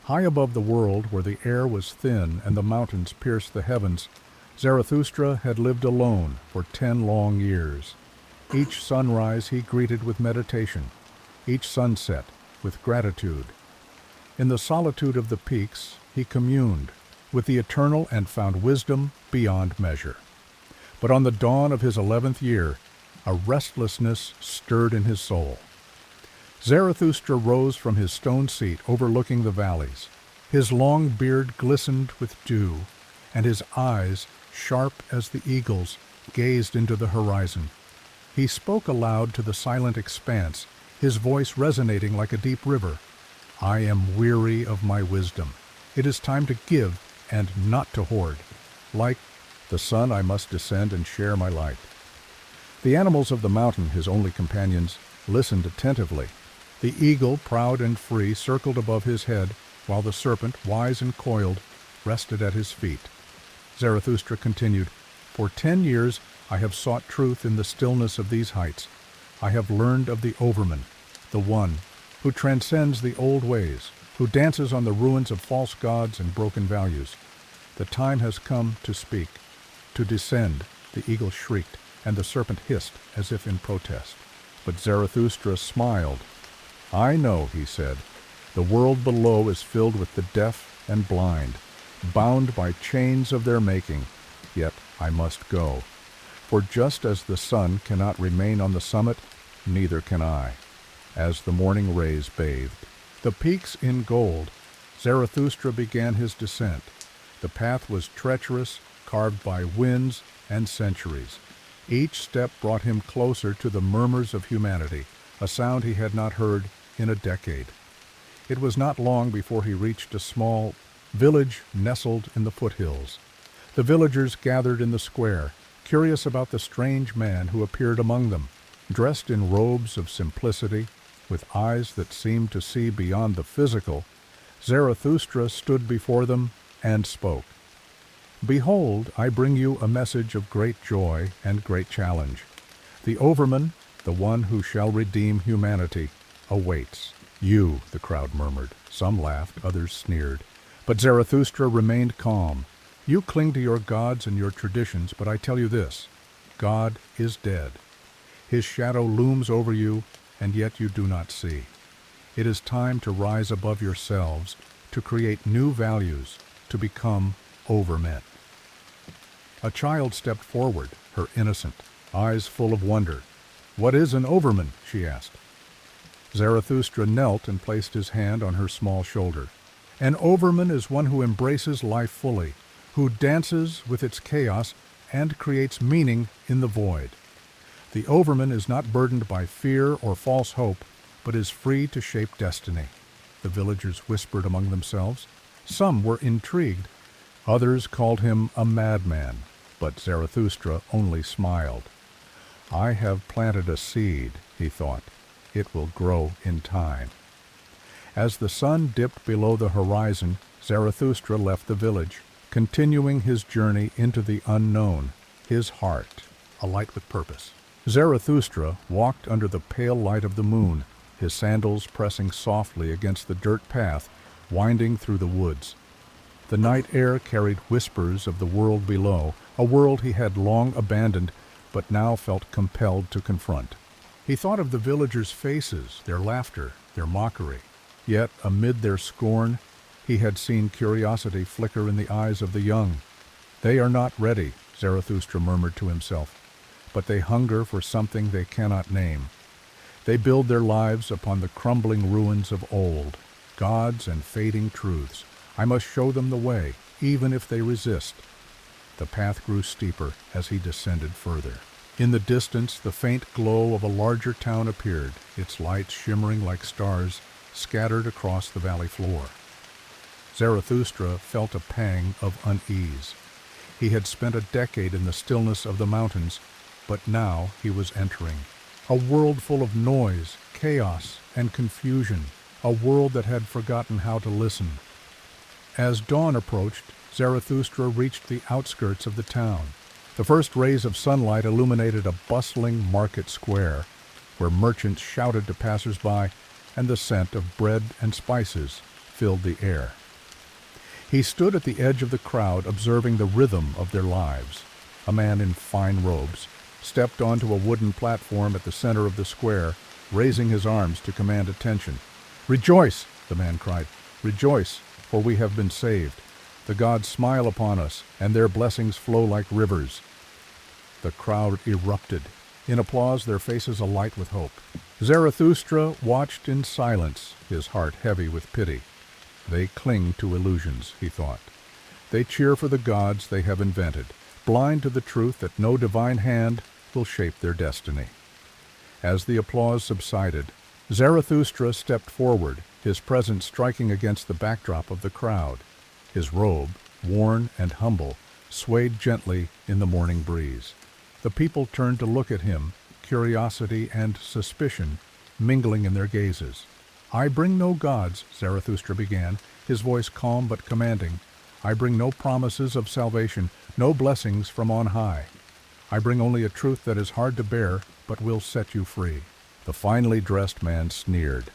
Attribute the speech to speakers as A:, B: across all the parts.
A: High above the world, where the air was thin and the mountains pierced the heavens, Zarathustra had lived alone for 10 long years. Each sunrise he greeted with meditation, each sunset with gratitude. In the solitude of the peaks, he communed with the eternal and found wisdom beyond measure. But on the dawn of his 11th year, a restlessness stirred in his soul. Zarathustra rose from his stone seat overlooking the valleys. His long beard glistened with dew, and his eyes, sharp as the eagle's, gazed into the horizon. He spoke aloud to the silent expanse, his voice resonating like a deep river. "I am weary of my wisdom. It is time to give and not to hoard. Like the sun, I must descend and share my light." The animals of the mountain, his only companions, listened attentively. The eagle, proud and free, circled above his head, while the serpent, wise and coiled, rested at his feet. Zarathustra continued, "For 10 years I have sought truth in the stillness of these heights. I have learned of the Overman, the One, who transcends the old ways, who dances on the ruins of false gods and broken values. The time has come to speak, to descend," the eagle shrieked, and the serpent hissed as if in protest. But Zarathustra smiled. "I know," he said, "the world below is filled with the deaf and blind, bound by chains of their making, yet I must go. For just as the sun cannot remain on the summit, neither can I." As the morning rays bathed the peaks in gold, Zarathustra began his descent. The path was treacherous, carved by winds and centuries. Each step brought him closer to the murmurs of humanity, a sound he had not heard in a decade. It was not long before he reached a small village nestled in the foothills. The villagers gathered in the square, curious about the strange man who appeared among them. Dressed in robes of simplicity, with eyes that seemed to see beyond the physical, Zarathustra stood before them and spoke. "Behold, I bring you a message of great joy and great challenge. The Overman, the one who shall redeem humanity, awaits." "You," the crowd murmured. Some laughed, others sneered. But Zarathustra remained calm. "You cling to your gods and your traditions, but I tell you this: God is dead. His shadow looms over you, and yet you do not see. It is time to rise above yourselves, to create new values, to become overmen." A child stepped forward, her innocent eyes full of wonder. "What is an overman?" she asked. Zarathustra knelt and placed his hand on her small shoulder. "An overman is one who embraces life fully, who dances with its chaos and creates meaning in the void. The overman is not burdened by fear or false hope, but is free to shape destiny." The villagers whispered among themselves. Some were intrigued. Others called him a madman, but Zarathustra only smiled. "I have planted a seed," he thought. "It will grow in time." As the sun dipped below the horizon, Zarathustra left the village, continuing his journey into the unknown, his heart alight with purpose. Zarathustra walked under the pale light of the moon, his sandals pressing softly against the dirt path winding through the woods. The night air carried whispers of the world below, a world he had long abandoned but now felt compelled to confront. He thought of the villagers' faces, their laughter, their mockery. Yet, amid their scorn, he had seen curiosity flicker in the eyes of the young. "They are not ready," Zarathustra murmured to himself, "but they hunger for something they cannot name. They build their lives upon the crumbling ruins of old, gods and fading truths. I must show them the way, even if they resist." The path grew steeper as he descended further. In the distance, the faint glow of a larger town appeared, its lights shimmering like stars scattered across the valley floor. Zarathustra felt a pang of unease. He had spent a decade in the stillness of the mountains, but now he was entering a world full of noise, chaos, and confusion, a world that had forgotten how to listen. As dawn approached, Zarathustra reached the outskirts of the town. The first rays of sunlight illuminated a bustling market square, where merchants shouted to passers-by, and the scent of bread and spices filled the air. He stood at the edge of the crowd observing the rhythm of their lives. A man in fine robes stepped onto a wooden platform at the center of the square, raising his arms to command attention. "Rejoice!" the man cried. "Rejoice, for we have been saved. The gods smile upon us, and their blessings flow like rivers." The crowd erupted. In applause, their faces alight with hope. Zarathustra watched in silence, his heart heavy with pity. They cling to illusions, he thought. They cheer for the gods they have invented, blind to the truth that no divine hand will shape their destiny. As the applause subsided, Zarathustra stepped forward, his presence striking against the backdrop of the crowd. His robe, worn and humble, swayed gently in the morning breeze. The people turned to look at him, curiosity and suspicion mingling in their gazes. "I bring no gods," Zarathustra began, his voice calm but commanding. "I bring no promises of salvation, no blessings from on high. I bring only a truth that is hard to bear, but will set you free." The finely dressed man sneered.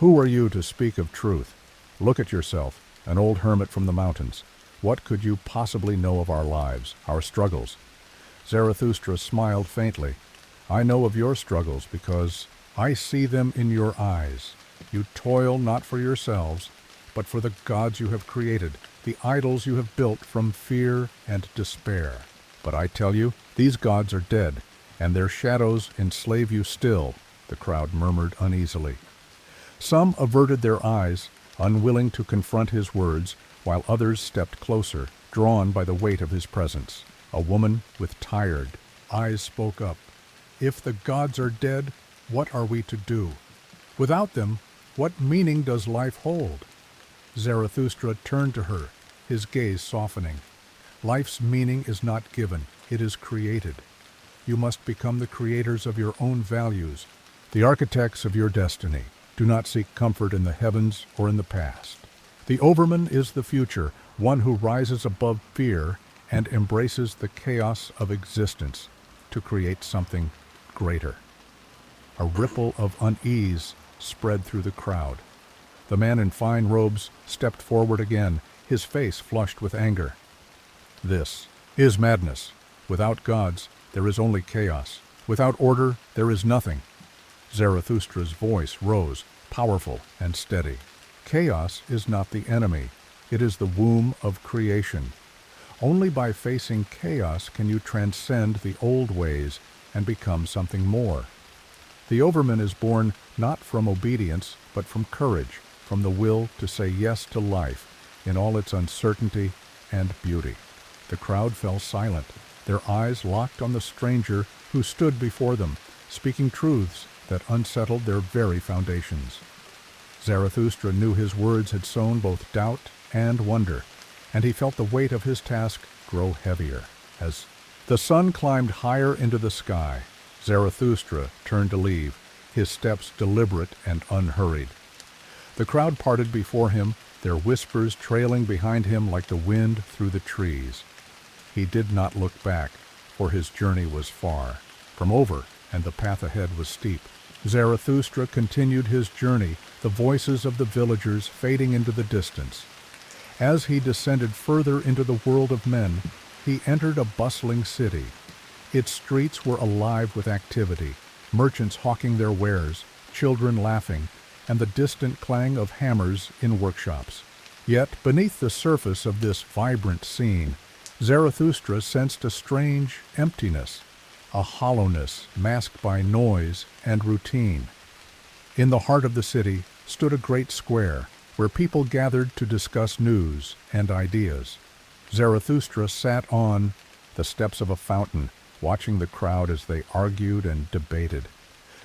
A: "Who are you to speak of truth? Look at yourself, an old hermit from the mountains. What could you possibly know of our lives, our struggles?" Zarathustra smiled faintly. "I know of your struggles because I see them in your eyes. You toil not for yourselves, but for the gods you have created, the idols you have built from fear and despair. But I tell you, these gods are dead, and their shadows enslave you still," the crowd murmured uneasily. Some averted their eyes, unwilling to confront his words, while others stepped closer, drawn by the weight of his presence. A woman with tired eyes spoke up. "If the gods are dead, what are we to do? Without them, what meaning does life hold?" Zarathustra turned to her, his gaze softening. "Life's meaning is not given, it is created. You must become the creators of your own values, the architects of your destiny. Do not seek comfort in the heavens or in the past. The overman is the future, one who rises above fear and embraces the chaos of existence to create something greater." A ripple of unease spread through the crowd. The man in fine robes stepped forward again, his face flushed with anger. "This is madness. Without gods, there is only chaos. Without order, there is nothing." Zarathustra's voice rose, powerful and steady. "Chaos is not the enemy. It is the womb of creation. Only by facing chaos can you transcend the old ways and become something more. The overman is born not from obedience, but from courage, from the will to say yes to life in all its uncertainty and beauty." The crowd fell silent, their eyes locked on the stranger who stood before them, speaking truths that unsettled their very foundations. Zarathustra knew his words had sown both doubt and wonder, and he felt the weight of his task grow heavier. As the sun climbed higher into the sky, Zarathustra turned to leave, his steps deliberate and unhurried. The crowd parted before him, their whispers trailing behind him like the wind through the trees. He did not look back, for his journey was far from over, and the path ahead was steep. Zarathustra continued his journey, the voices of the villagers fading into the distance. As he descended further into the world of men, he entered a bustling city. Its streets were alive with activity, merchants hawking their wares, children laughing, and the distant clang of hammers in workshops. Yet, beneath the surface of this vibrant scene, Zarathustra sensed a strange emptiness, a hollowness masked by noise and routine. In the heart of the city stood a great square, where people gathered to discuss news and ideas. Zarathustra sat on the steps of a fountain, watching the crowd as they argued and debated.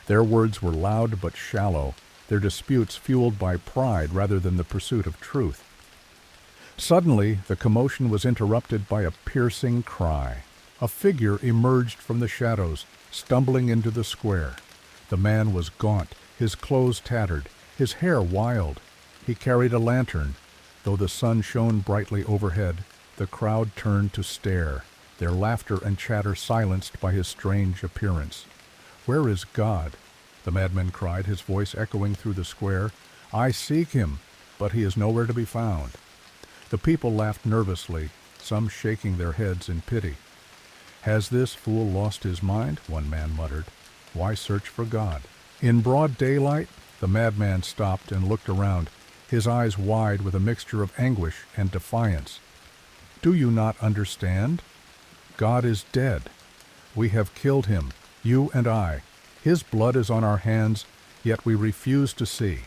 A: Their words were loud but shallow, their disputes fueled by pride rather than the pursuit of truth. Suddenly, the commotion was interrupted by a piercing cry. A figure emerged from the shadows, stumbling into the square. The man was gaunt, his clothes tattered, his hair wild. He carried a lantern. Though the sun shone brightly overhead, the crowd turned to stare, their laughter and chatter silenced by his strange appearance. "Where is God?" the madman cried, his voice echoing through the square. "I seek him. but he is nowhere to be found. The people laughed nervously, some shaking their heads in pity. "Has this fool lost his mind?" one man muttered. "Why search for God?" In broad daylight, the madman stopped and looked around, his eyes wide with a mixture of anguish and defiance. "Do you not understand? God is dead. We have killed him, you and I. His blood is on our hands, yet we refuse to see."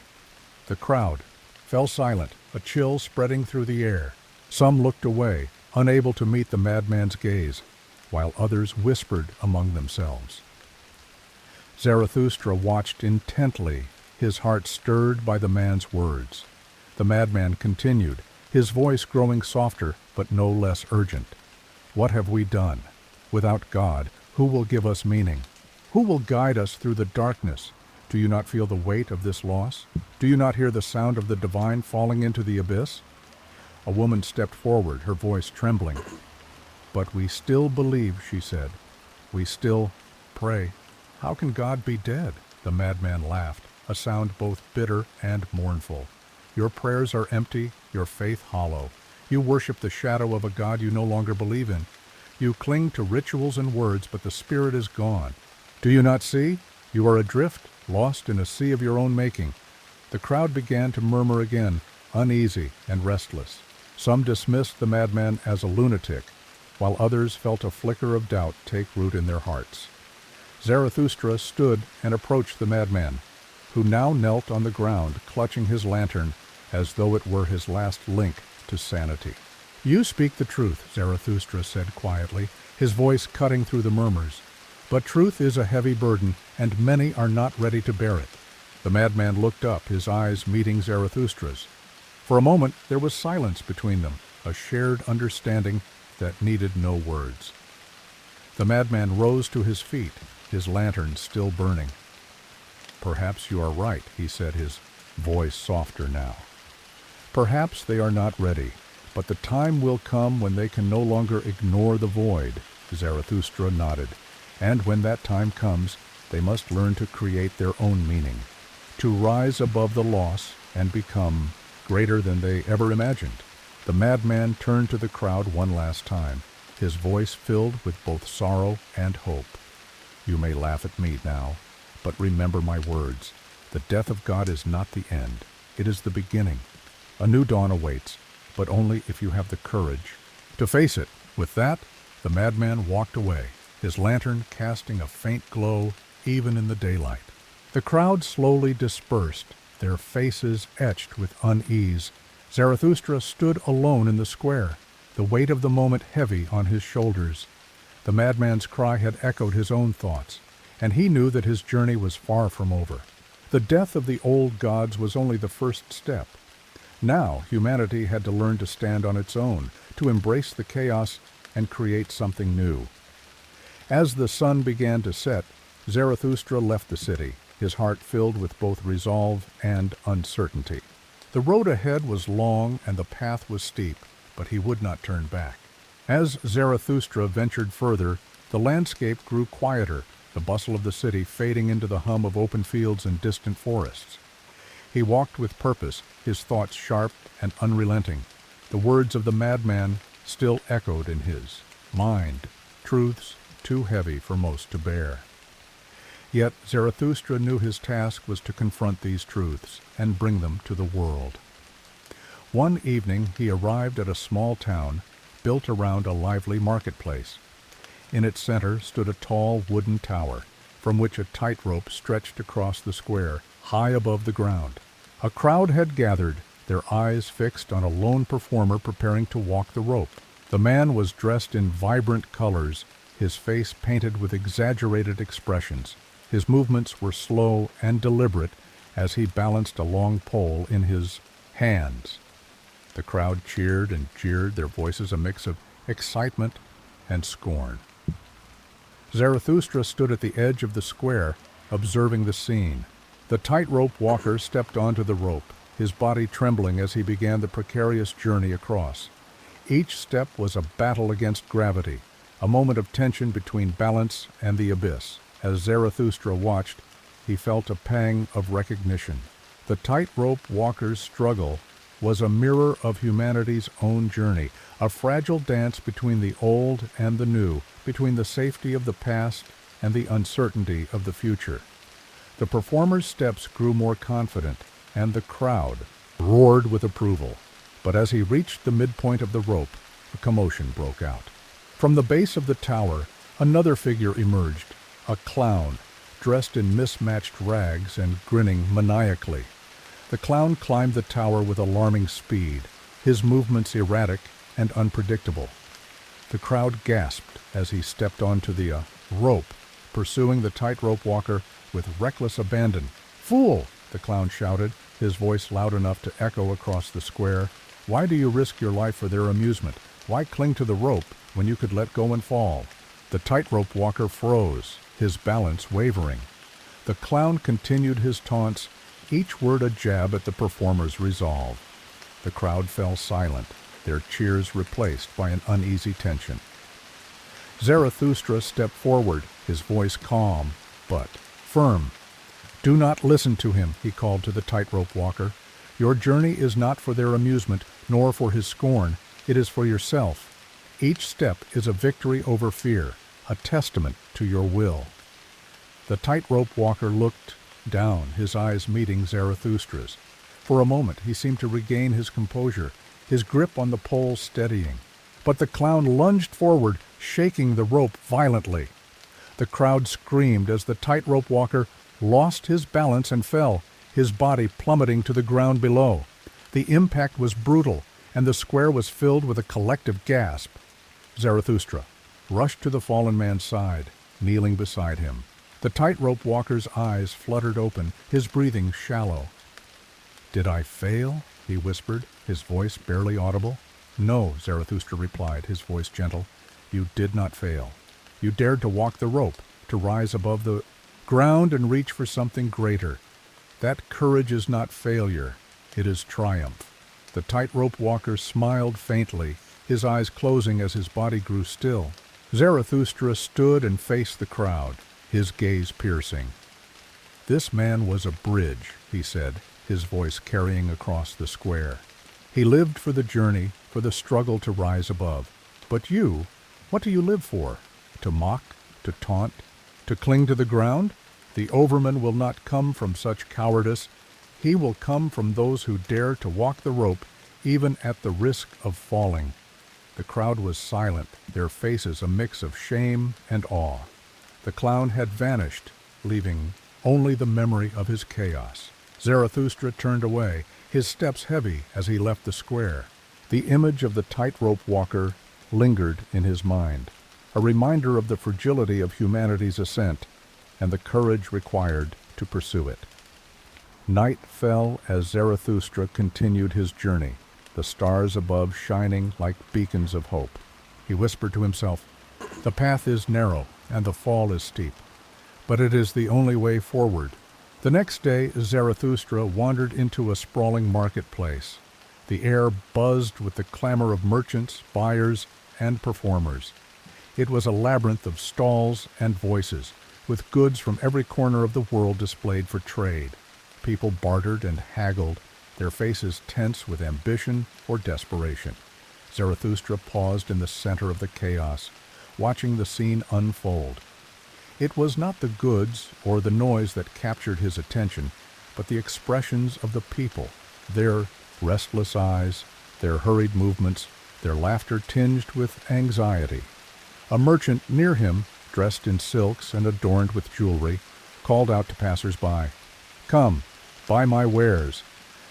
A: The crowd fell silent, a chill spreading through the air. Some looked away, unable to meet the madman's gaze, while others whispered among themselves. Zarathustra watched intently, his heart stirred by the man's words. The madman continued, his voice growing softer but no less urgent. "What have we done? Without God, who will give us meaning? Who will guide us through the darkness? Do you not feel the weight of this loss? Do you not hear the sound of the divine falling into the abyss?" A woman stepped forward, her voice trembling. "But we still believe," she said. "We still pray." "How can God be dead?" The madman laughed, a sound both bitter and mournful. "Your prayers are empty, your faith hollow. You worship the shadow of a God you no longer believe in. You cling to rituals and words, but the spirit is gone. Do you not see? You are adrift, lost in a sea of your own making." The crowd began to murmur again, uneasy and restless. Some dismissed the madman as a lunatic, while others felt a flicker of doubt take root in their hearts. Zarathustra stood and approached the madman, who now knelt on the ground, clutching his lantern as though it were his last link to sanity. "You speak the truth," Zarathustra said quietly, his voice cutting through the murmurs. "But truth is a heavy burden, and many are not ready to bear it." The madman looked up, his eyes meeting Zarathustra's. For a moment there was silence between them, a shared understanding that needed no words. The madman rose to his feet, his lantern still burning. "Perhaps you are right," he said, his voice softer now. "Perhaps they are not ready, but the time will come when they can no longer ignore the void." Zarathustra nodded. "And when that time comes, they must learn to create their own meaning, to rise above the loss and become greater than they ever imagined." The madman turned to the crowd one last time, his voice filled with both sorrow and hope. "You may laugh at me now, but remember my words. The death of God is not the end. It is the beginning. A new dawn awaits, but only if you have the courage to face it." With that, the madman walked away, his lantern casting a faint glow even in the daylight. The crowd slowly dispersed, their faces etched with unease. Zarathustra stood alone in the square, the weight of the moment heavy on his shoulders. The madman's cry had echoed his own thoughts, and he knew that his journey was far from over. The death of the old gods was only the first step. Now humanity had to learn to stand on its own, to embrace the chaos and create something new. As the sun began to set, Zarathustra left the city, his heart filled with both resolve and uncertainty. The road ahead was long and the path was steep, but he would not turn back. As Zarathustra ventured further, the landscape grew quieter, the bustle of the city fading into the hum of open fields and distant forests. He walked with purpose, his thoughts sharp and unrelenting. The words of the madman still echoed in his mind, truths too heavy for most to bear. Yet Zarathustra knew his task was to confront these truths and bring them to the world. One evening he arrived at a small town built around a lively marketplace. In its center stood a tall wooden tower, from which a tightrope stretched across the square, high above the ground. A crowd had gathered, their eyes fixed on a lone performer preparing to walk the rope. The man was dressed in vibrant colors, his face painted with exaggerated expressions. His movements were slow and deliberate as he balanced a long pole in his hands. The crowd cheered and jeered, their voices a mix of excitement and scorn. Zarathustra stood at the edge of the square, observing the scene. The tightrope walker stepped onto the rope, his body trembling as he began the precarious journey across. Each step was a battle against gravity, a moment of tension between balance and the abyss. As Zarathustra watched, he felt a pang of recognition. The tightrope walker's struggle was a mirror of humanity's own journey, a fragile dance between the old and the new, between the safety of the past and the uncertainty of the future. The performer's steps grew more confident, and the crowd roared with approval. But as he reached the midpoint of the rope, a commotion broke out. From the base of the tower, another figure emerged, a clown, dressed in mismatched rags and grinning maniacally. The clown climbed the tower with alarming speed, his movements erratic and unpredictable. The crowd gasped as he stepped onto the rope, pursuing the tightrope walker with reckless abandon. "Fool!" the clown shouted, his voice loud enough to echo across the square. "Why do you risk your life for their amusement? Why cling to the rope when you could let go and fall?" The tightrope walker froze, his balance wavering. The clown continued his taunts, each word a jab at the performer's resolve. The crowd fell silent, their cheers replaced by an uneasy tension. Zarathustra stepped forward, his voice calm but firm. "Do not listen to him," he called to the tightrope walker. "Your journey is not for their amusement, nor for his scorn. It is for yourself. Each step is a victory over fear, a testament to your will." The tightrope walker looked down, his eyes meeting Zarathustra's. For a moment he seemed to regain his composure, his grip on the pole steadying. But the clown lunged forward, shaking the rope violently. The crowd screamed as the tightrope walker lost his balance and fell, his body plummeting to the ground below. The impact was brutal, and the square was filled with a collective gasp. Zarathustra rushed to the fallen man's side, kneeling beside him. The tightrope walker's eyes fluttered open, his breathing shallow. "Did I fail?" he whispered, his voice barely audible. "No," Zarathustra replied, his voice gentle. "You did not fail. You dared to walk the rope, to rise above the ground and reach for something greater. That courage is not failure, it is triumph." The tightrope walker smiled faintly, his eyes closing as his body grew still. Zarathustra stood and faced the crowd, his gaze piercing. "This man was a bridge," he said, his voice carrying across the square. "He lived for the journey, for the struggle to rise above. But you, what do you live for? To mock, to taunt, to cling to the ground? The overman will not come from such cowardice. He will come from those who dare to walk the rope, even at the risk of falling." The crowd was silent, their faces a mix of shame and awe. The clown had vanished, leaving only the memory of his chaos. Zarathustra turned away, his steps heavy as he left the square. The image of the tightrope walker lingered in his mind, a reminder of the fragility of humanity's ascent and the courage required to pursue it. Night fell as Zarathustra continued his journey, the stars above shining like beacons of hope. He whispered to himself, "The path is narrow and the fall is steep, but it is the only way forward." The next day, Zarathustra wandered into a sprawling marketplace. The air buzzed with the clamor of merchants, buyers, and performers. It was a labyrinth of stalls and voices, with goods from every corner of the world displayed for trade. People bartered and haggled, their faces tense with ambition or desperation. Zarathustra paused in the center of the chaos, watching the scene unfold. It was not the goods or the noise that captured his attention, but the expressions of the people, their restless eyes, their hurried movements, their laughter tinged with anxiety. A merchant near him, dressed in silks and adorned with jewelry, called out to passers-by, "Come, buy my wares.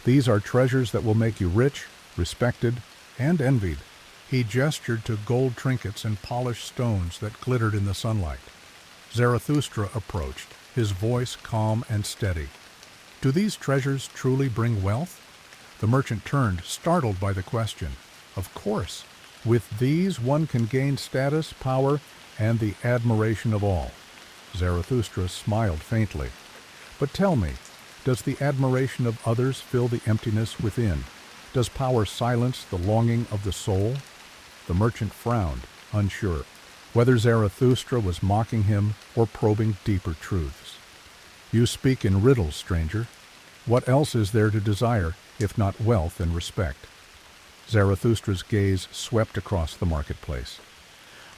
A: These are treasures that will make you rich, respected, and envied." He gestured to gold trinkets and polished stones that glittered in the sunlight. Zarathustra approached, his voice calm and steady. "Do these treasures truly bring wealth?" The merchant turned, startled by the question. "Of course. With these one can gain status, power, and the admiration of all." Zarathustra smiled faintly. "But tell me, does the admiration of others fill the emptiness within? Does power silence the longing of the soul?" The merchant frowned, unsure, whether Zarathustra was mocking him or probing deeper truths. "You speak in riddles, stranger. What else is there to desire if not wealth and respect. Zarathustra's gaze swept across the marketplace.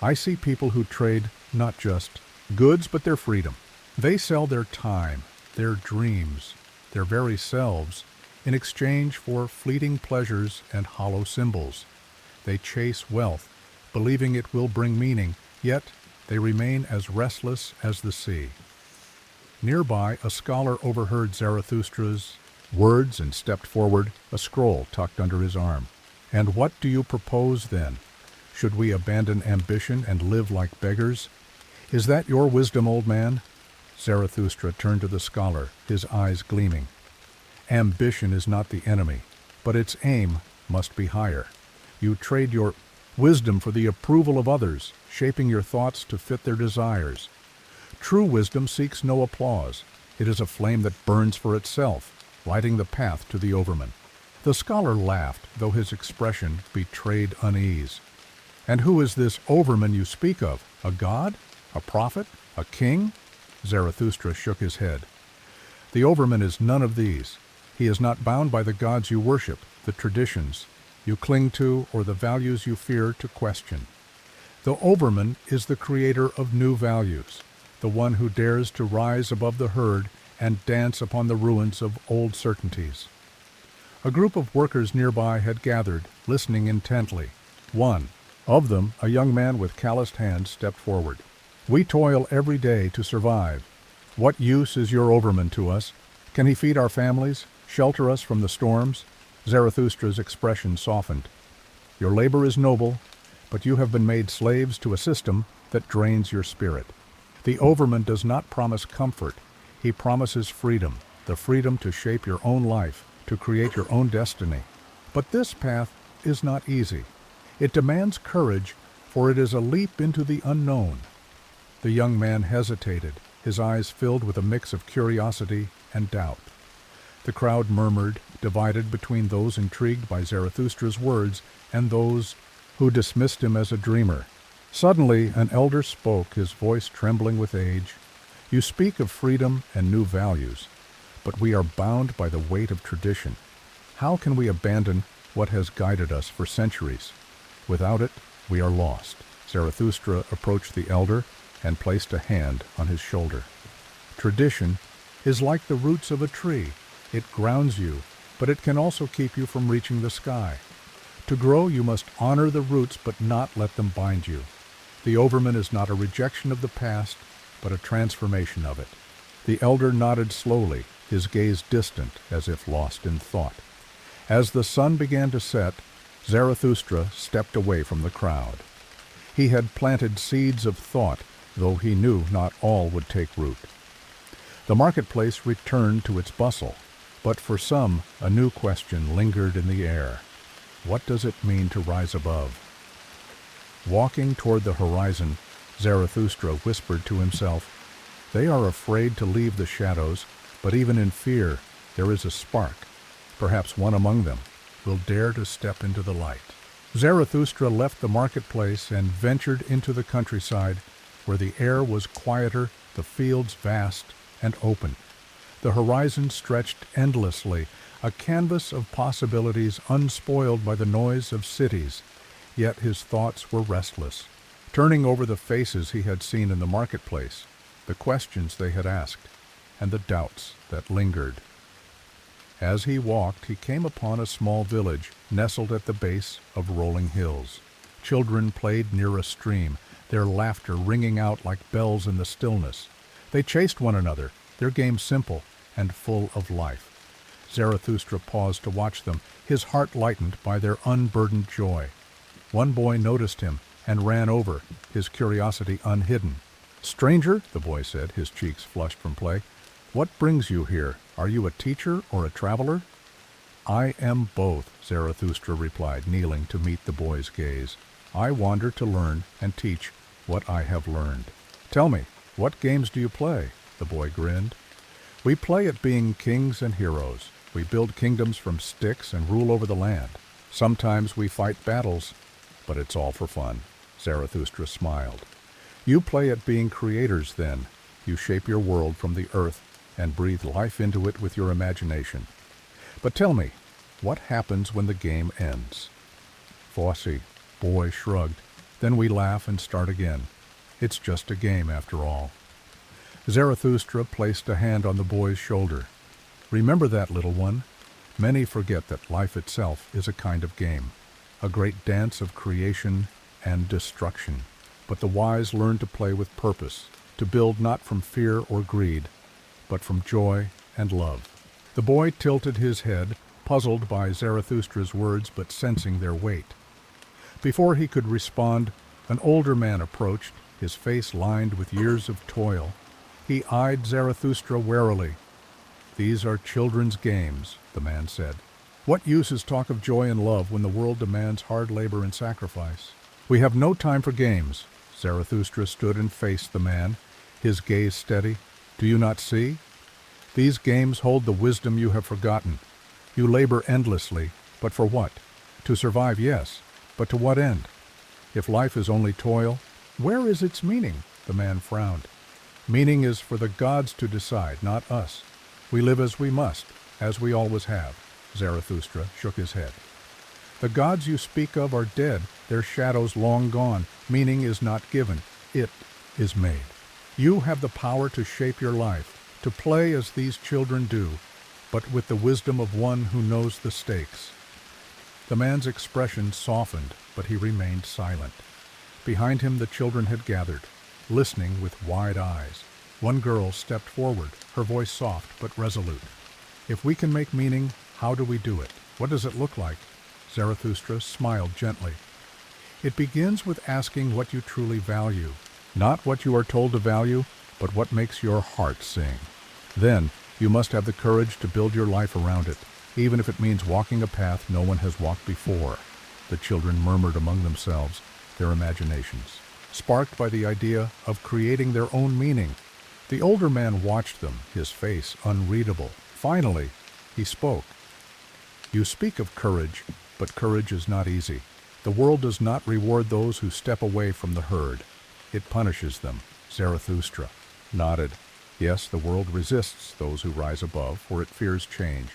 A: I see people who trade not just goods, but their freedom. They sell their time, their dreams, their very selves, in exchange for fleeting pleasures and hollow symbols. They chase wealth, believing it will bring meaning, yet they remain as restless as the sea. Nearby, a scholar overheard Zarathustra's words and stepped forward, a scroll tucked under his arm. "And what do you propose, then? Should we abandon ambition and live like beggars? Is that your wisdom, old man?" Zarathustra turned to the scholar, his eyes gleaming. "Ambition is not the enemy, but its aim must be higher. You trade your wisdom for the approval of others, shaping your thoughts to fit their desires. True wisdom seeks no applause. It is a flame that burns for itself, lighting the path to the overman." The scholar laughed, though his expression betrayed unease. "And who is this overman you speak of? A god? A prophet? A king?" Zarathustra shook his head. "The overman is none of these. He is not bound by the gods you worship, the traditions you cling to, or the values you fear to question. The overman is the creator of new values, the one who dares to rise above the herd and dance upon the ruins of old certainties." A group of workers nearby had gathered, listening intently. One of them, a young man with calloused hands, stepped forward. "We toil every day to survive. What use is your overman to us? Can he feed our families, shelter us from the storms?" Zarathustra's expression softened. "Your labor is noble, but you have been made slaves to a system that drains your spirit. The overman does not promise comfort. He promises freedom, the freedom to shape your own life, to create your own destiny. But this path is not easy. It demands courage, for it is a leap into the unknown." The young man hesitated, his eyes filled with a mix of curiosity and doubt. The crowd murmured, divided between those intrigued by Zarathustra's words and those who dismissed him as a dreamer. Suddenly, an elder spoke, his voice trembling with age. "You speak of freedom and new values, but we are bound by the weight of tradition. How can we abandon what has guided us for centuries? Without it, we are lost." Zarathustra approached the elder and placed a hand on his shoulder. "Tradition is like the roots of a tree. It grounds you, but it can also keep you from reaching the sky. To grow, you must honor the roots but not let them bind you. The overman is not a rejection of the past, but a transformation of it." The elder nodded slowly, his gaze distant as if lost in thought. As the sun began to set, Zarathustra stepped away from the crowd. He had planted seeds of thought, though he knew not all would take root. The marketplace returned to its bustle, but for some, a new question lingered in the air. What does it mean to rise above? Walking toward the horizon, Zarathustra whispered to himself, "They are afraid to leave the shadows, but even in fear, there is a spark. Perhaps one among them will dare to step into the light." Zarathustra left the marketplace and ventured into the countryside, where the air was quieter, the fields vast and open. The horizon stretched endlessly, a canvas of possibilities unspoiled by the noise of cities, yet his thoughts were restless, turning over the faces he had seen in the marketplace, the questions they had asked, and the doubts that lingered. As he walked, he came upon a small village nestled at the base of rolling hills. Children played near a stream, their laughter ringing out like bells in the stillness. They chased one another, their game simple and full of life. Zarathustra paused to watch them, his heart lightened by their unburdened joy. One boy noticed him and ran over, his curiosity unhidden. "Stranger," the boy said, his cheeks flushed from play, "what brings you here? Are you a teacher or a traveler?" "I am both," Zarathustra replied, kneeling to meet the boy's gaze. "I wander to learn and teach what I have learned." "Tell me, what games do you play?" The boy grinned. "We play at being kings and heroes. We build kingdoms from sticks and rule over the land. Sometimes we fight battles, but it's all for fun." Zarathustra smiled. "You play at being creators, then. You shape your world from the earth and breathe life into it with your imagination. But tell me, What happens when the game ends? Fossey, boy shrugged. Then we laugh and start again. It's just a game after all. Zarathustra placed a hand on the boy's shoulder. Remember that, little one. Many forget that life itself is a kind of game, a great dance of creation and destruction. But the wise learn to play with purpose, to build not from fear or greed, but from joy and love. The boy tilted his head, puzzled by Zarathustra's words but sensing their weight. Before he could respond, an older man approached, his face lined with years of toil. He eyed Zarathustra warily. "These are children's games," the man said. "What use is talk of joy and love when the world demands hard labor and sacrifice? We have no time for games." Zarathustra stood and faced the man, his gaze steady. "Do you not see? These games hold the wisdom you have forgotten. You labor endlessly, but for what? To survive, yes, but to what end? If life is only toil, where is its meaning?" The man frowned. "Meaning is for the gods to decide, not us. We live as we must, as we always have." Zarathustra shook his head. "The gods you speak of are dead, their shadows long gone. Meaning is not given, it is made. You have the power to shape your life, to play as these children do, but with the wisdom of one who knows the stakes." The man's expression softened, but he remained silent. Behind him the children had gathered, listening with wide eyes. One girl stepped forward, her voice soft but resolute. "If we can make meaning, how do we do it? What does it look like?" Zarathustra smiled gently. "It begins with asking what you truly value. Not what you are told to value, but what makes your heart sing. Then you must have the courage to build your life around it, even if it means walking a path no one has walked before." The children murmured among themselves, their imaginations, sparked by the idea of creating their own meaning. The older man watched them, his face unreadable. Finally, he spoke. "You speak of courage, but courage is not easy. The world does not reward those who step away from the herd. It punishes them." Zarathustra nodded. "Yes, the world resists those who rise above, for it fears change.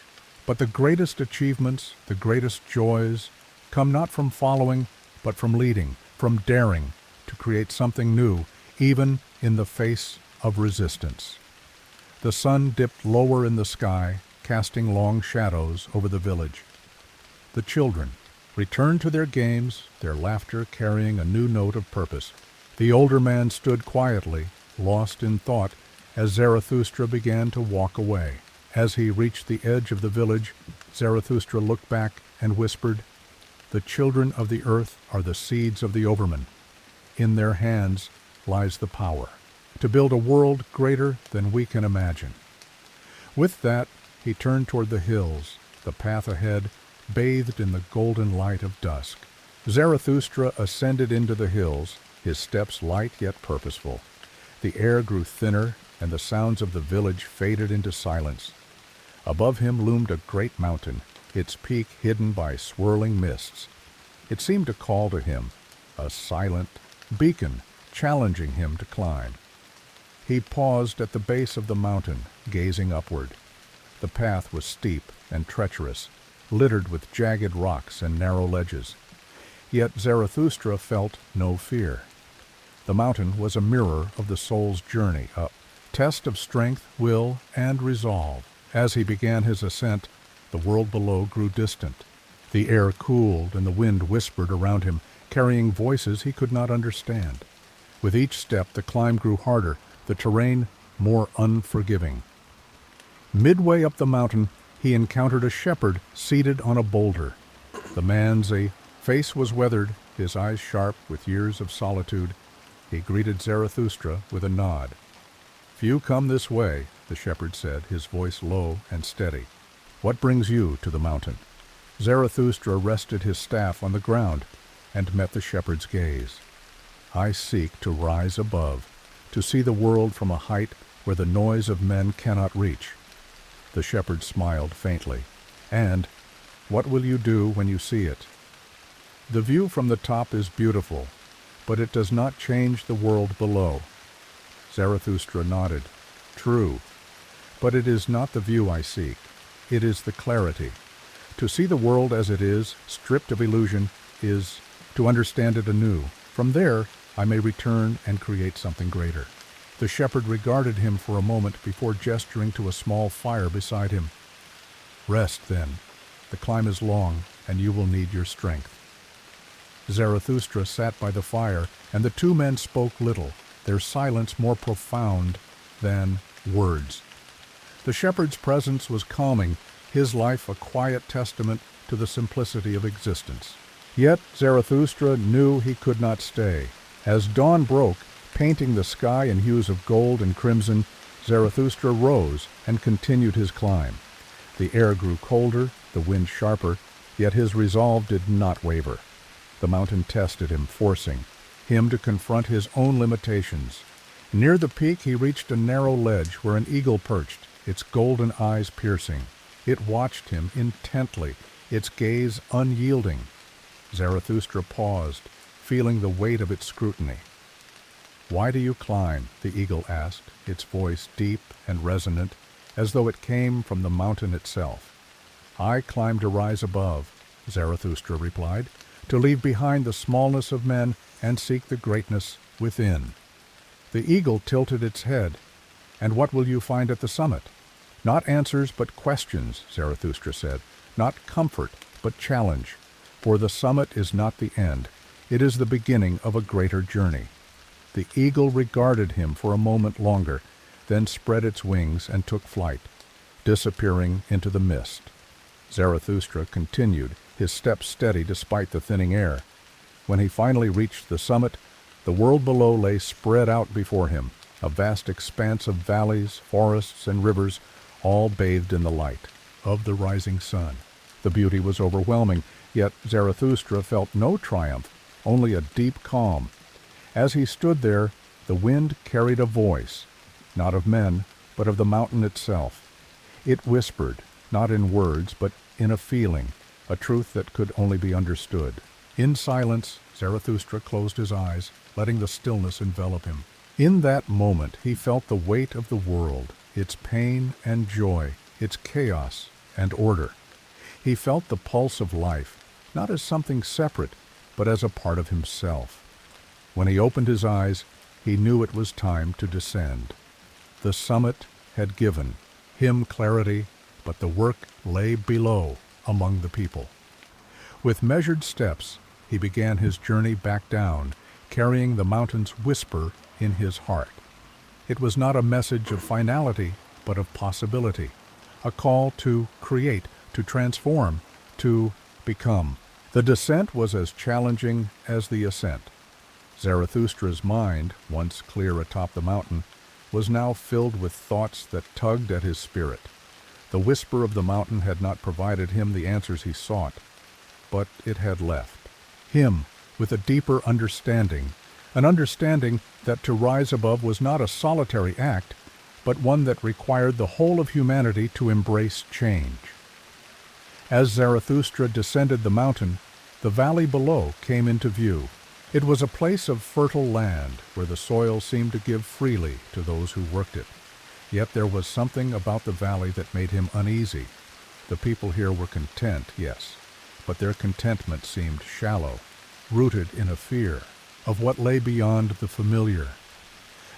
A: But the greatest achievements, the greatest joys, come not from following, but from leading, from daring to create something new, even in the face of resistance." The sun dipped lower in the sky, casting long shadows over the village. The children returned to their games, their laughter carrying a new note of purpose. The older man stood quietly, lost in thought, as Zarathustra began to walk away. As he reached the edge of the village, Zarathustra looked back and whispered, "The children of the earth are the seeds of the Overman. In their hands lies the power to build a world greater than we can imagine." With that, he turned toward the hills, the path ahead bathed in the golden light of dusk. Zarathustra ascended into the hills, his steps light yet purposeful. The air grew thinner, and the sounds of the village faded into silence. Above him loomed a great mountain, its peak hidden by swirling mists. It seemed to call to him, a silent beacon challenging him to climb. He paused at the base of the mountain, gazing upward. The path was steep and treacherous, littered with jagged rocks and narrow ledges. Yet Zarathustra felt no fear. The mountain was a mirror of the soul's journey up, test of strength, will, and resolve. As he began his ascent, the world below grew distant. The air cooled and the wind whispered around him, carrying voices he could not understand. With each step the climb grew harder, the terrain more unforgiving. Midway up the mountain, he encountered a shepherd seated on a boulder. The man's face was weathered, his eyes sharp with years of solitude. He greeted Zarathustra with a nod. "Few come this way," the shepherd said, his voice low and steady. "What brings you to the mountain?" Zarathustra rested his staff on the ground and met the shepherd's gaze. "I seek to rise above, to see the world from a height where the noise of men cannot reach." The shepherd smiled faintly. "And what will you do when you see it?" "The view from the top is beautiful, but it does not change the world below." Zarathustra nodded. "True, but it is not the view I seek. It is the clarity. To see the world as it is, stripped of illusion, is to understand it anew. From there, I may return and create something greater." The shepherd regarded him for a moment before gesturing to a small fire beside him. "Rest, then. The climb is long, and you will need your strength." Zarathustra sat by the fire, and the two men spoke little, their silence more profound than words. The shepherd's presence was calming, his life a quiet testament to the simplicity of existence. Yet Zarathustra knew he could not stay. As dawn broke, painting the sky in hues of gold and crimson, Zarathustra rose and continued his climb. The air grew colder, the wind sharper, yet his resolve did not waver. The mountain tested him, forcing him to confront his own limitations. Near the peak he reached a narrow ledge where an eagle perched, its golden eyes piercing. It watched him intently, its gaze unyielding. Zarathustra paused, feeling the weight of its scrutiny. "Why do you climb?" the eagle asked, its voice deep and resonant, as though it came from the mountain itself. "I climb to rise above," Zarathustra replied, "to leave behind the smallness of men and seek the greatness within." The eagle tilted its head. "And what will you find at the summit?" "Not answers, but questions," Zarathustra said. "Not comfort, but challenge. For the summit is not the end. It is the beginning of a greater journey." The eagle regarded him for a moment longer, then spread its wings and took flight, disappearing into the mist. Zarathustra continued, his steps steady despite the thinning air. When he finally reached the summit, the world below lay spread out before him, a vast expanse of valleys, forests, and rivers, all bathed in the light of the rising sun. The beauty was overwhelming, yet Zarathustra felt no triumph, only a deep calm. As he stood there, the wind carried a voice, not of men, but of the mountain itself. It whispered, not in words, but in a feeling, a truth that could only be understood. In silence, Zarathustra closed his eyes, letting the stillness envelop him. In that moment, he felt the weight of the world, its pain and joy, its chaos and order. He felt the pulse of life, not as something separate, but as a part of himself. When he opened his eyes, he knew it was time to descend. The summit had given him clarity, but the work lay below among the people. With measured steps, he began his journey back down, carrying the mountain's whisper in his heart. It was not a message of finality, but of possibility, a call to create, to transform, to become. The descent was as challenging as the ascent. Zarathustra's mind, once clear atop the mountain, was now filled with thoughts that tugged at his spirit. The whisper of the mountain had not provided him the answers he sought, but it had left him with a deeper understanding, an understanding that to rise above was not a solitary act, but one that required the whole of humanity to embrace change. As Zarathustra descended the mountain, the valley below came into view. It was a place of fertile land where the soil seemed to give freely to those who worked it. Yet there was something about the valley that made him uneasy. The people here were content, yes, but their contentment seemed shallow, rooted in a fear of what lay beyond the familiar.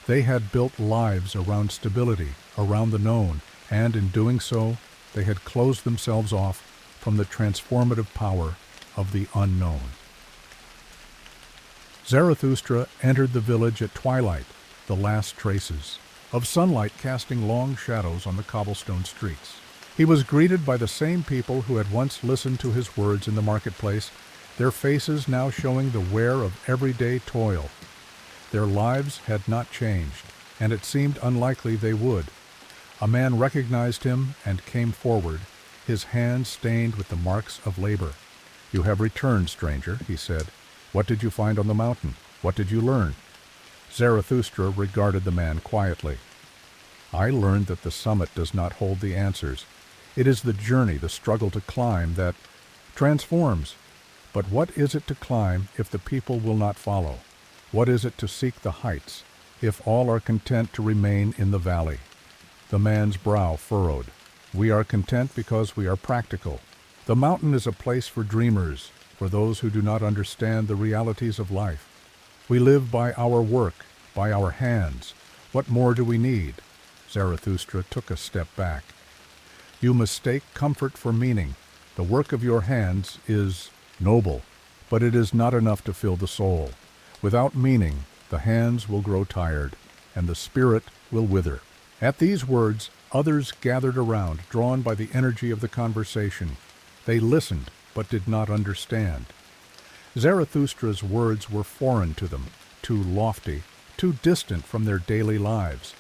A: They had built lives around stability, around the known, and in doing so, they had closed themselves off from the transformative power of the unknown. Zarathustra entered the village at twilight, the last traces of sunlight casting long shadows on the cobblestone streets. He was greeted by the same people who had once listened to his words in the marketplace, their faces now showing the wear of everyday toil. Their lives had not changed, and it seemed unlikely they would. A man recognized him and came forward, his hands stained with the marks of labor. "You have returned, stranger," he said. "What did you find on the mountain? What did you learn?" Zarathustra regarded the man quietly. "I learned that the summit does not hold the answers. It is the journey, the struggle to climb, that transforms. But what is it to climb if the people will not follow? What is it to seek the heights if all are content to remain in the valley?" The man's brow furrowed. "We are content because we are practical. The mountain is a place for dreamers, for those who do not understand the realities of life. We live by our work, by our hands. What more do we need? Zarathustra took a step back. You mistake comfort for meaning. The work of your hands is noble, but it is not enough to fill the soul. Without meaning, the hands will grow tired, and the spirit will wither. At these words, others gathered around, drawn by the energy of the conversation. They listened, but did not understand. Zarathustra's words were foreign to them, too lofty, too distant from their daily lives.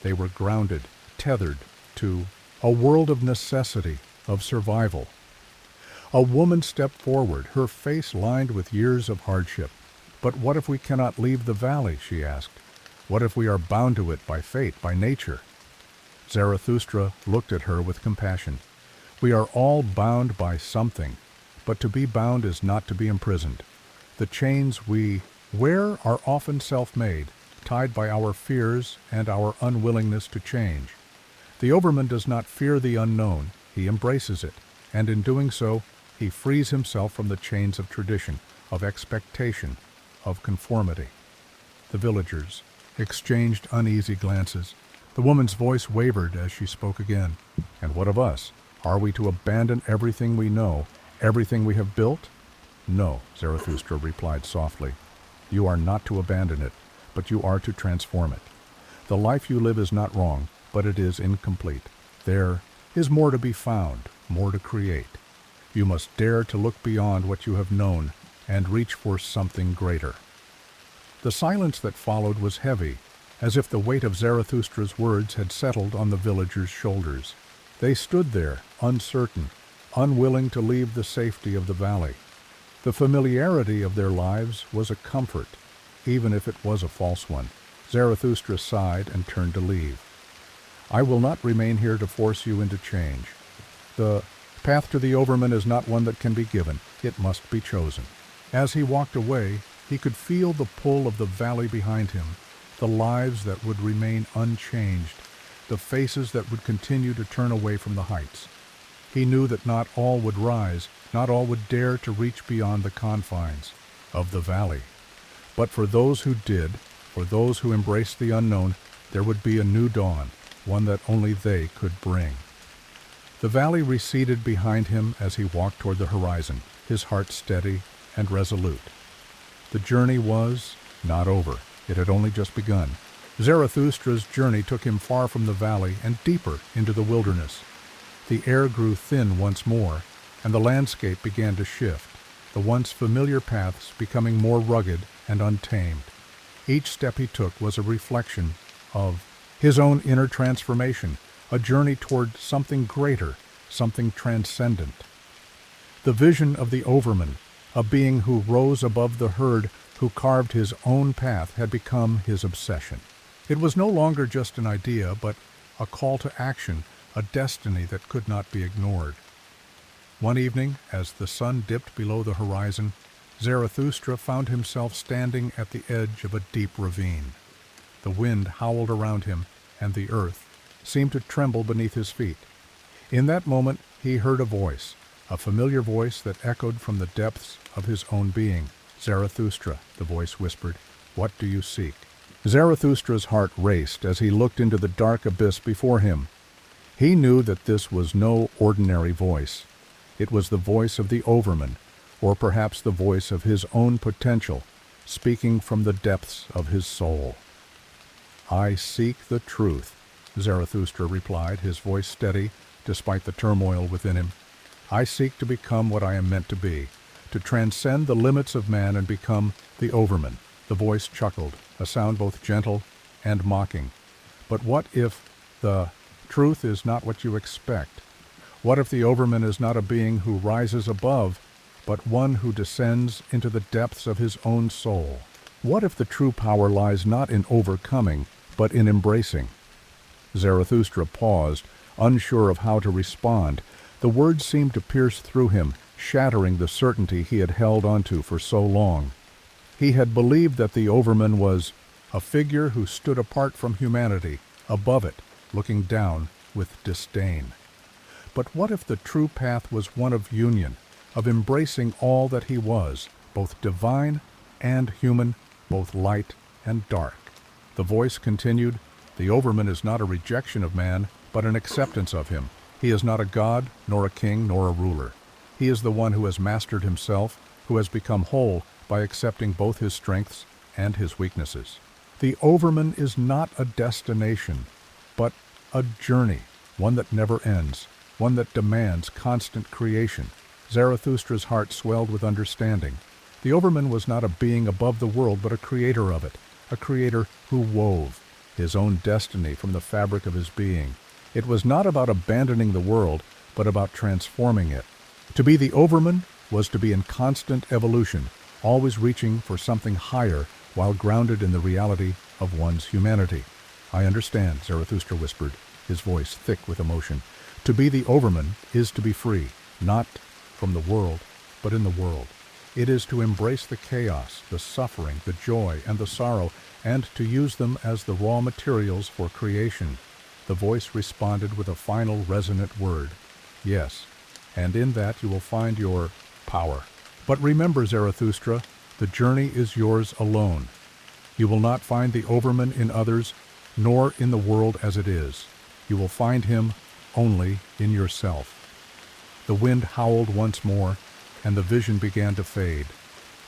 A: They were grounded, tethered to a world of necessity, of survival. A woman stepped forward, her face lined with years of hardship. "But what if we cannot leave the valley?" she asked. "What if we are bound to it by fate, by nature?" Zarathustra looked at her with compassion. "We are all bound by something, but to be bound is not to be imprisoned. The chains we wear are often self-made, tied by our fears and our unwillingness to change. The overman does not fear the unknown, he embraces it, and in doing so, he frees himself from the chains of tradition, of expectation, of conformity." The villagers exchanged uneasy glances. The woman's voice wavered as she spoke again. "And what of us? Are we to abandon everything we know, everything we have built?" "No," Zarathustra replied softly. "You are not to abandon it, but you are to transform it. The life you live is not wrong, but it is incomplete. There is more to be found, more to create. You must dare to look beyond what you have known and reach for something greater." The silence that followed was heavy, as if the weight of Zarathustra's words had settled on the villagers' shoulders. They stood there, uncertain, unwilling to leave the safety of the valley. The familiarity of their lives was a comfort, even if it was a false one. Zarathustra sighed and turned to leave. "I will not remain here to force you into change. The path to the overman is not one that can be given. It must be chosen." As he walked away, he could feel the pull of the valley behind him, the lives that would remain unchanged, the faces that would continue to turn away from the heights. He knew that not all would rise, not all would dare to reach beyond the confines of the valley. But for those who did, for those who embraced the unknown, there would be a new dawn, one that only they could bring. The valley receded behind him as he walked toward the horizon, his heart steady and resolute. The journey was not over. It had only just begun. Zarathustra's journey took him far from the valley and deeper into the wilderness. The air grew thin once more, and the landscape began to shift, the once familiar paths becoming more rugged and untamed. Each step he took was a reflection of his own inner transformation, a journey toward something greater, something transcendent. The vision of the overman, a being who rose above the herd, who carved his own path, had become his obsession. It was no longer just an idea, but a call to action, a destiny that could not be ignored. One evening, as the sun dipped below the horizon, Zarathustra found himself standing at the edge of a deep ravine. The wind howled around him, and the earth seemed to tremble beneath his feet. In that moment, he heard a voice, a familiar voice that echoed from the depths of his own being. "Zarathustra," the voice whispered, "what do you seek?" Zarathustra's heart raced as he looked into the dark abyss before him. He knew that this was no ordinary voice. It was the voice of the overman, or perhaps the voice of his own potential, speaking from the depths of his soul. "I seek the truth," Zarathustra replied, his voice steady despite the turmoil within him. "I seek to become what I am meant to be, to transcend the limits of man and become the overman." The voice chuckled, a sound both gentle and mocking. "But what if the truth is not what you expect? What if the overman is not a being who rises above, but one who descends into the depths of his own soul? What if the true power lies not in overcoming, but in embracing?" Zarathustra paused, unsure of how to respond. The words seemed to pierce through him, shattering the certainty he had held onto for so long. He had believed that the overman was a figure who stood apart from humanity, above it, looking down with disdain. But what if the true path was one of union, of embracing all that he was, both divine and human, both light and dark? The voice continued, "The Overman is not a rejection of man, but an acceptance of him. He is not a god, nor a king, nor a ruler. He is the one who has mastered himself, who has become whole by accepting both his strengths and his weaknesses. The Overman is not a destination, but a journey, one that never ends, one that demands constant creation." Zarathustra's heart swelled with understanding. The Overman was not a being above the world, but a creator of it, a creator who wove his own destiny from the fabric of his being. It was not about abandoning the world, but about transforming it. To be the Overman was to be in constant evolution, always reaching for something higher while grounded in the reality of one's humanity. "I understand," Zarathustra whispered, his voice thick with emotion. "To be the Overman is to be free, not from the world, but in the world. It is to embrace the chaos, the suffering, the joy, and the sorrow, and to use them as the raw materials for creation." The voice responded with a final resonant word. "Yes, and in that you will find your power. But remember, Zarathustra, the journey is yours alone. You will not find the Overman in others, nor in the world as it is. You will find him only in yourself." The wind howled once more, and the vision began to fade.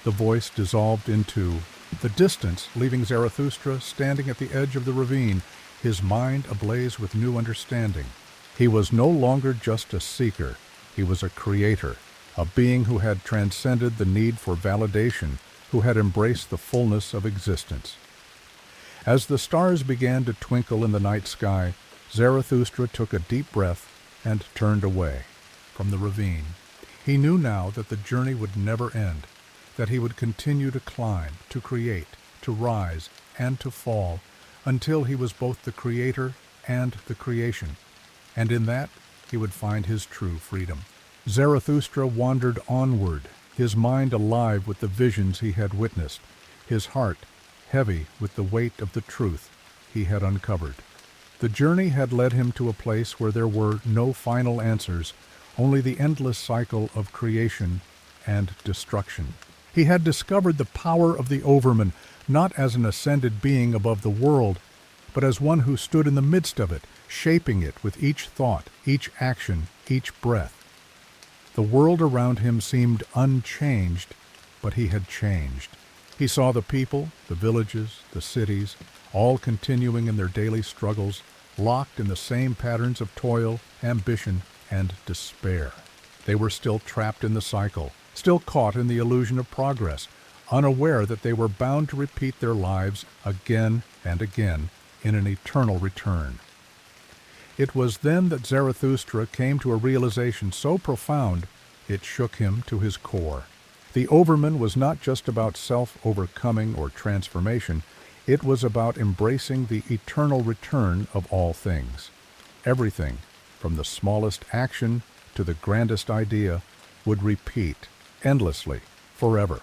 A: The voice dissolved into the distance, leaving Zarathustra standing at the edge of the ravine, his mind ablaze with new understanding. He was no longer just a seeker. He was a creator, a being who had transcended the need for validation, who had embraced the fullness of existence. As the stars began to twinkle in the night sky, Zarathustra took a deep breath and turned away from the ravine. He knew now that the journey would never end, that he would continue to climb, to create, to rise, and to fall, until he was both the creator and the creation, and in that he would find his true freedom. Zarathustra wandered onward, his mind alive with the visions he had witnessed, his heart heavy with the weight of the truth he had uncovered. The journey had led him to a place where there were no final answers, only the endless cycle of creation and destruction. He had discovered the power of the Overman, not as an ascended being above the world, but as one who stood in the midst of it, shaping it with each thought, each action, each breath. The world around him seemed unchanged, but he had changed. He saw the people, the villages, the cities, all continuing in their daily struggles, locked in the same patterns of toil, ambition, and despair. They were still trapped in the cycle, still caught in the illusion of progress, unaware that they were bound to repeat their lives again and again in an eternal return. It was then that Zarathustra came to a realization so profound it shook him to his core. The Overman was not just about self-overcoming or transformation, it was about embracing the eternal return of all things. Everything, from the smallest action to the grandest idea, would repeat endlessly, forever.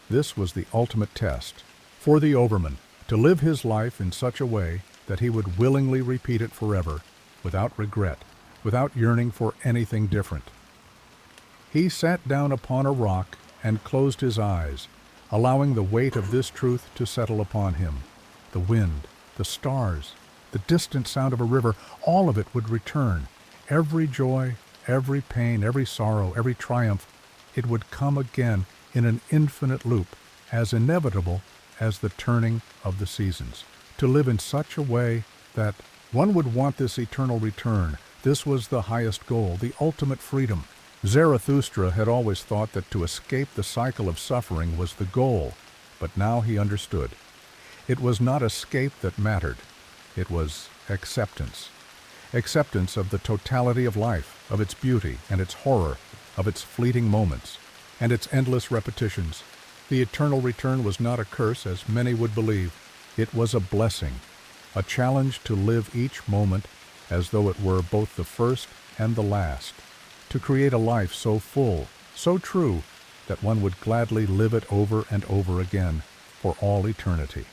A: This was the ultimate test for the Overman, to live his life in such a way that he would willingly repeat it forever, without regret, without yearning for anything different. He sat down upon a rock and closed his eyes, allowing the weight of this truth to settle upon him. The wind, the stars, the distant sound of a river, all of it would return. Every joy, every pain, every sorrow, every triumph, it would come again in an infinite loop, as inevitable as the turning of the seasons. To live in such a way that one would want this eternal return. This was the highest goal, the ultimate freedom. Zarathustra had always thought that to escape the cycle of suffering was the goal, but now he understood. It was not escape that mattered. It was acceptance. Acceptance of the totality of life, of its beauty and its horror, of its fleeting moments, and its endless repetitions. The eternal return was not a curse, as many would believe. It was a blessing, a challenge to live each moment as though it were both the first and the last, to create a life so full, so true, that one would gladly live it over and over again for all eternity.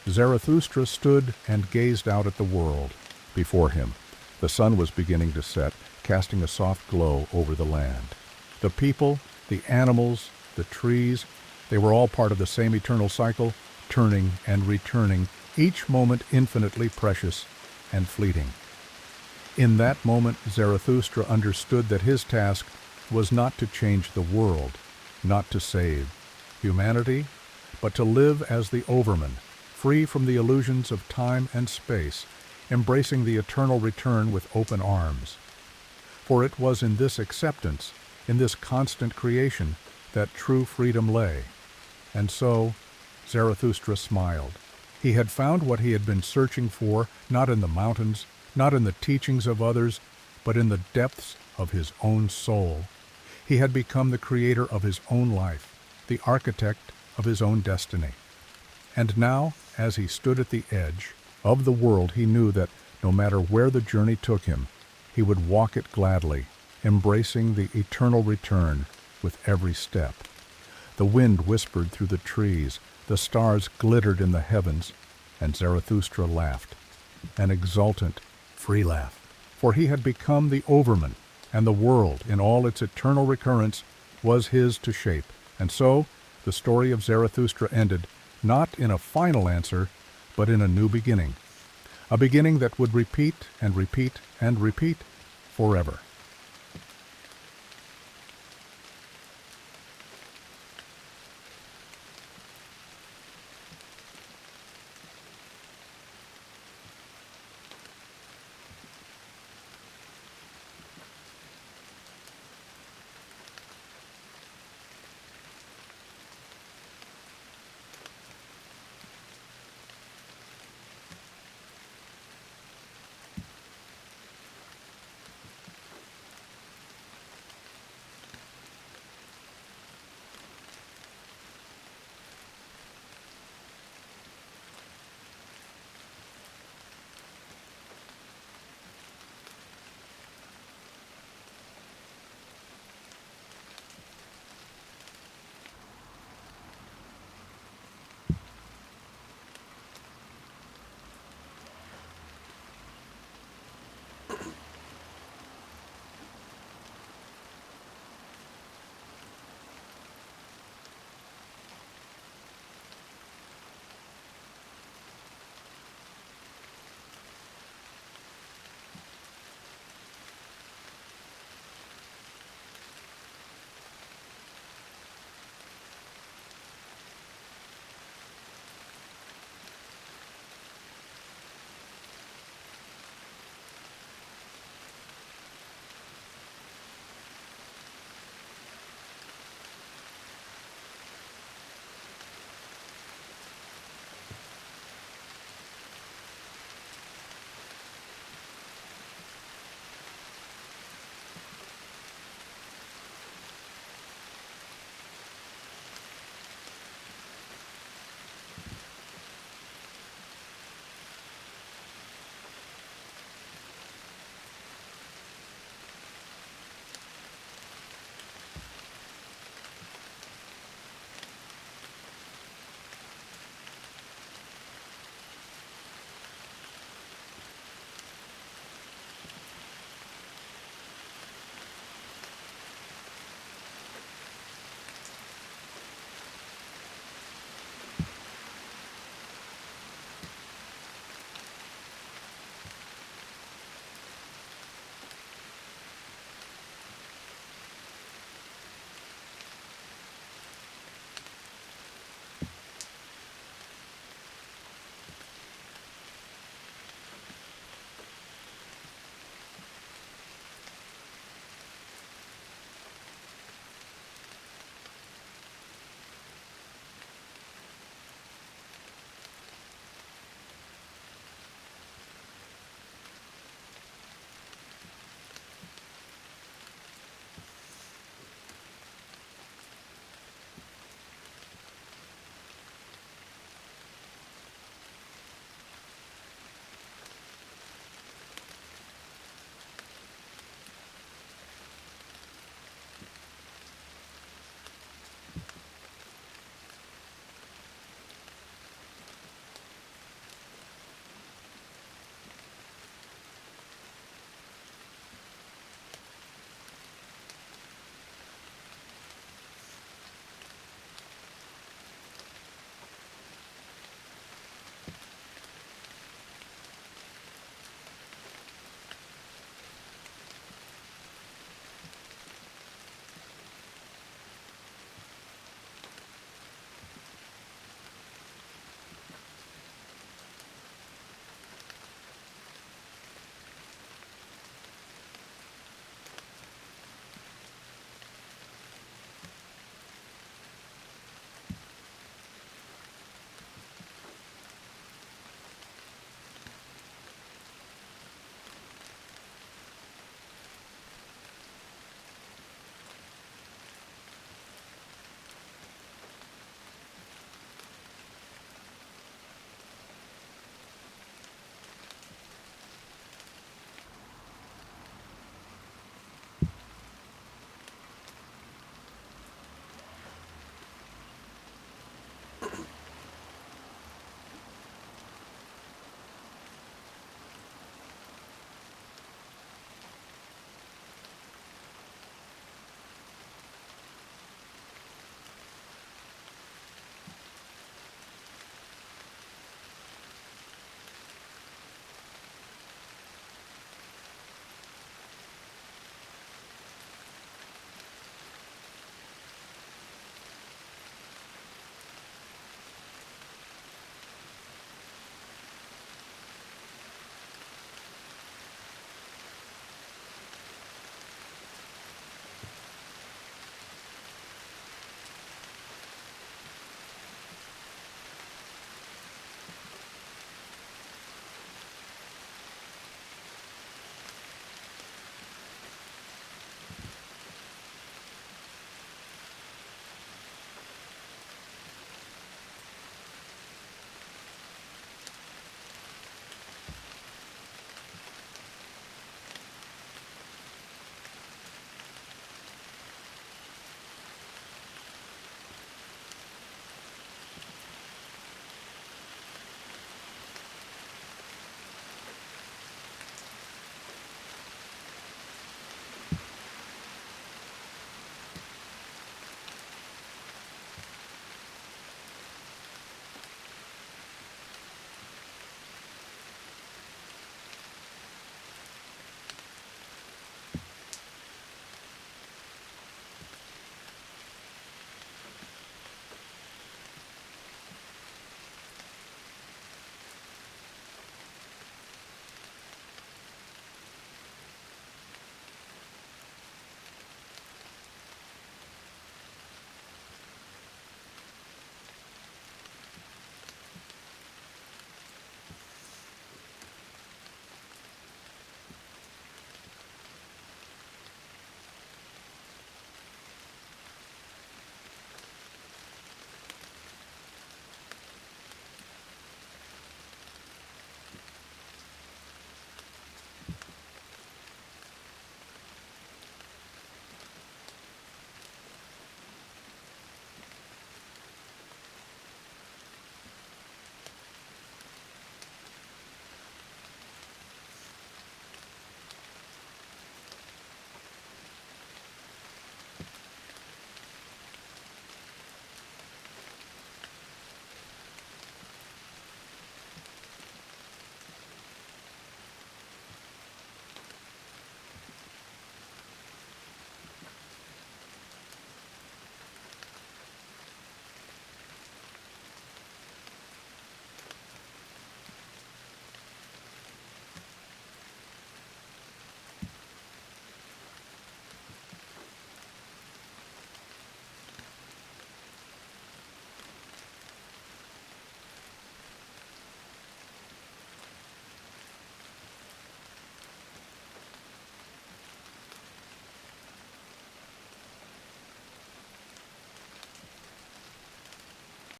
A: Zarathustra stood and gazed out at the world before him. The sun was beginning to set, casting a soft glow over the land. The people, the animals, the trees, they were all part of the same eternal cycle, turning and returning, each moment infinitely precious and fleeting. In that moment, Zarathustra understood that his task was not to change the world, not to save humanity, but to live as the overman, free from the illusions of time and space, embracing the eternal return with open arms. For it was in this acceptance, in this constant creation, that true freedom lay. And so, Zarathustra smiled. He had found what he had been searching for, not in the mountains, not in the teachings of others, but in the depths of his own soul. He had become the creator of his own life, the architect of his own destiny. And now, as he stood at the edge of the world, he knew that no matter where the journey took him, he would walk it gladly, embracing the eternal return with every step. The wind whispered through the trees, the stars glittered in the heavens, and Zarathustra laughed, an exultant, free laugh, for he had become the overman, and the world, in all its eternal recurrence, was his to shape. And so, the story of Zarathustra ended, not in a final answer, but in a new beginning, a beginning that would repeat and repeat and repeat forever.